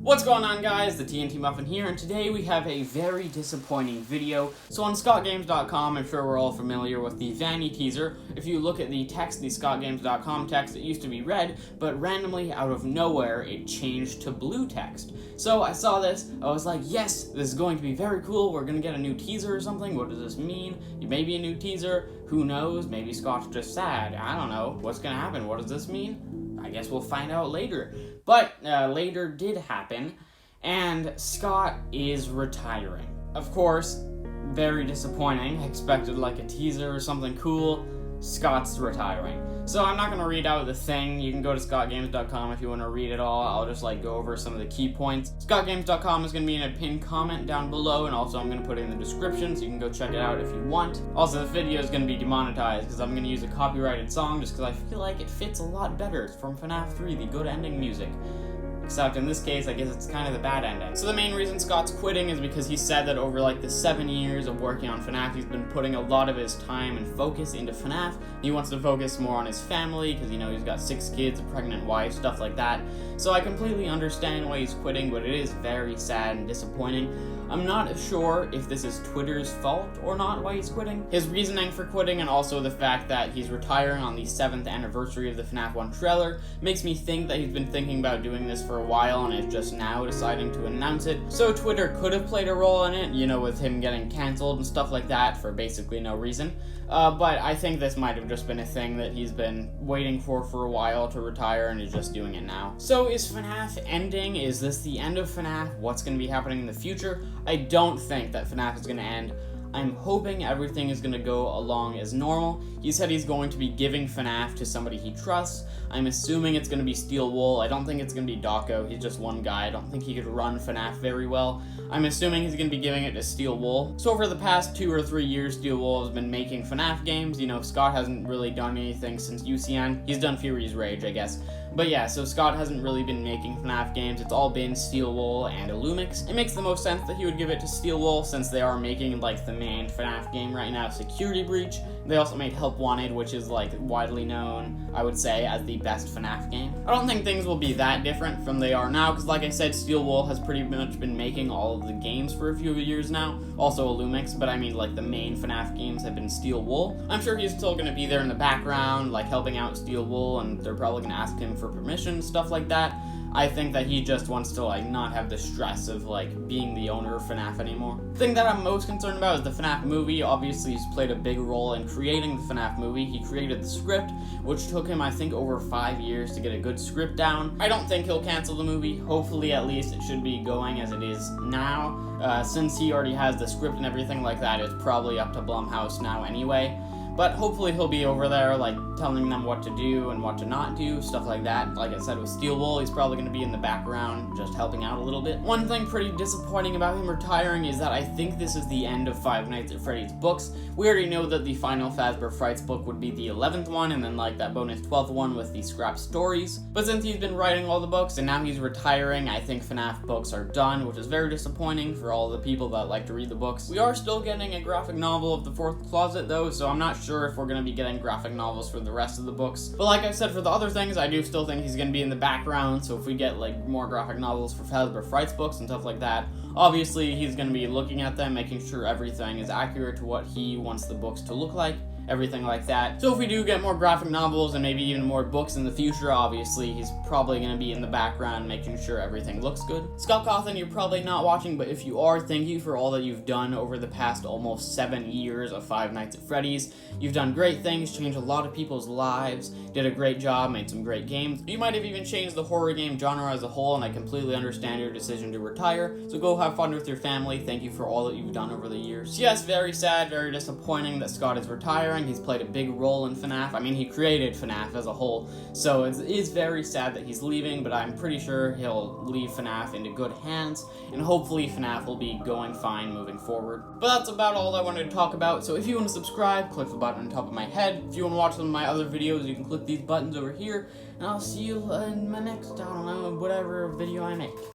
What's going on, guys? The TNT Muffin here, and today we have a very disappointing video. So on ScottGames.com, I'm sure we're all familiar with the Vanny teaser. If you look at the text, the ScottGames.com text, it used to be red, but randomly, out of nowhere, it changed to blue text. So I saw this, I was like, yes, this is going to be very cool, we're gonna get a new teaser or something. What does this mean? Maybe a new teaser, who knows? Maybe Scott's just sad, I don't know. What's gonna happen? What does this mean? I guess we'll find out later. But later did happen, and Scott is retiring. Of course, very disappointing. I expected like a teaser or something cool. Scott's retiring. So I'm not going to read out the thing. You can go to scottgames.com if you want to read it all. I'll just go over some of the key points. Scottgames.com is going to be in a pinned comment down below, and also I'm going to put it in the description so you can go check it out if you want. Also, the video is going to be demonetized because I'm going to use a copyrighted song just because I feel like it fits a lot better. It's from FNaF 3, the good ending music. Except in this case, I guess it's kind of the bad ending. So the main reason Scott's quitting is because he said that over the 7 years of working on FNaF, he's been putting a lot of his time and focus into FNaF. He wants to focus more on his family because, he's got 6 kids, a pregnant wife, stuff like that. So I completely understand why he's quitting, but it is very sad and disappointing. I'm not sure if this is Twitter's fault or not why he's quitting. His reasoning for quitting, and also the fact that he's retiring on the 7th anniversary of the FNaF 1 trailer, makes me think that he's been thinking about doing this for a while and is just now deciding to announce it. So Twitter could have played a role in it, with him getting cancelled and stuff like that for basically no reason. But I think this might have just been a thing that he's been waiting for a while to retire and is just doing it now. So is FNaF ending? Is this the end of FNaF? What's going to be happening in the future? I don't think that FNaF is going to end. I'm hoping everything is going to go along as normal. He said he's going to be giving FNaF to somebody he trusts. I'm assuming it's going to be Steel Wool. I don't think it's going to be Dawko. He's just one guy. I don't think he could run FNaF very well. I'm assuming he's going to be giving it to Steel Wool. So over the past 2 or 3 years, Steel Wool has been making FNaF games. Scott hasn't really done anything since UCN. He's done Fury's Rage, I guess. But yeah, so Scott hasn't really been making FNaF games. It's all been Steel Wool and Illumix. It makes the most sense that he would give it to Steel Wool since they are making the main FNaF game right now, Security Breach. They also made Help Wanted, which is widely known, I would say, as the best FNaF game. I don't think things will be that different from they are now, because like I said, Steel Wool has pretty much been making all of the games for a few years now. Also Illumix, but I mean the main FNaF games have been Steel Wool. I'm sure he's still going to be there in the background, helping out Steel Wool, and they're probably going to ask him for permission, stuff like that. I think that he just wants to not have the stress of being the owner of FNaF anymore. The thing that I'm most concerned about is the FNaF movie. Obviously, he's played a big role in creating the FNaF movie. He created the script, which took him, I think, over 5 years to get a good script down. I don't think he'll cancel the movie. Hopefully, at least, it should be going as it is now. Since he already has the script and everything like that, it's probably up to Blumhouse now anyway. But hopefully he'll be over there, telling them what to do and what to not do, stuff like that. Like I said with Steel Wool, he's probably going to be in the background, just helping out a little bit. One thing pretty disappointing about him retiring is that I think this is the end of Five Nights at Freddy's books. We already know that the final Fazbear Frights book would be the 11th one, and then that bonus 12th one with the scrap stories. But since he's been writing all the books, and now he's retiring, I think FNaF books are done, which is very disappointing for all the people that like to read the books. We are still getting a graphic novel of The Fourth Closet, though, so I'm not sure if we're going to be getting graphic novels for the rest of the books. But like I said, for the other things, I do still think he's going to be in the background, so if we get more graphic novels for Fazbear Frights books and stuff like that, obviously he's going to be looking at them, making sure everything is accurate to what he wants the books to look like. Everything like that. So if we do get more graphic novels and maybe even more books in the future, obviously he's probably going to be in the background making sure everything looks good. Scott Cawthon, you're probably not watching, but if you are, thank you for all that you've done over the past almost 7 years of Five Nights at Freddy's. You've done great things, changed a lot of people's lives, did a great job, made some great games. You might have even changed the horror game genre as a whole, and I completely understand your decision to retire. So go have fun with your family. Thank you for all that you've done over the years. Yes, very sad, very disappointing that Scott is retiring. He's played a big role in FNaF. I mean, he created FNaF as a whole, so it is very sad that he's leaving, but I'm pretty sure he'll leave FNaF into good hands, and hopefully FNaF will be going fine moving forward. But that's about all I wanted to talk about, so if you want to subscribe, click the button on top of my head. If you want to watch some of my other videos, you can click these buttons over here, and I'll see you in my next, I don't know, whatever video I make.